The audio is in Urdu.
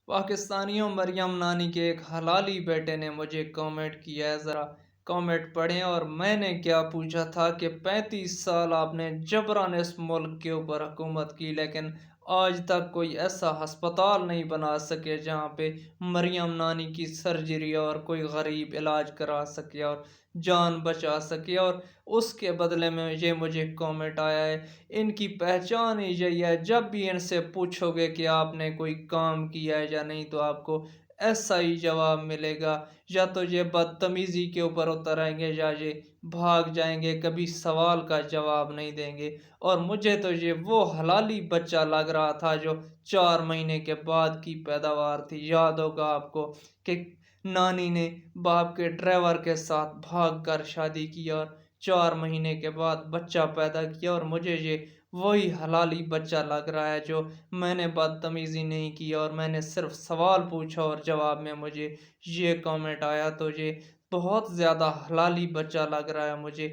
پاکستانیوں مریم نانی کے ایک حلالی بیٹے نے مجھے کامنٹ کیا ہے، ذرا کامنٹ پڑھیں۔ اور میں نے کیا پوچھا تھا کہ 35 سال آپ نے جبراً اس ملک کے اوپر حکومت کی، لیکن آج تک کوئی ایسا ہسپتال نہیں بنا سکے جہاں پہ مریم نانی کی سرجری اور کوئی غریب علاج کرا سکے اور جان بچا سکے۔ اور اس کے بدلے میں یہ مجھے کامنٹ آیا ہے، ان کی پہچان ہی یہی ہے، جب بھی ان سے پوچھو گے کہ آپ نے کوئی کام کیا ہے یا نہیں تو آپ کو ایسا ہی جواب ملے گا، یا تو یہ بدتمیزی کے اوپر اتر آئیں گے یا یہ بھاگ جائیں گے، کبھی سوال کا جواب نہیں دیں گے۔ اور مجھے تو یہ وہ حلالی بچہ لگ رہا تھا جو 4 مہینے کے بعد کی پیداوار تھی۔ یاد ہوگا آپ کو کہ نانی نے باپ کے ڈرائیور کے ساتھ بھاگ کر شادی کی اور 4 مہینے کے بعد بچہ پیدا کیا، اور مجھے یہ وہی حلالی بچہ لگ رہا ہے جو میں نے بدتمیزی نہیں کی اور میں نے صرف سوال پوچھا اور جواب میں مجھے یہ کامنٹ آیا، تو یہ بہت زیادہ حلالی بچہ لگ رہا ہے مجھے۔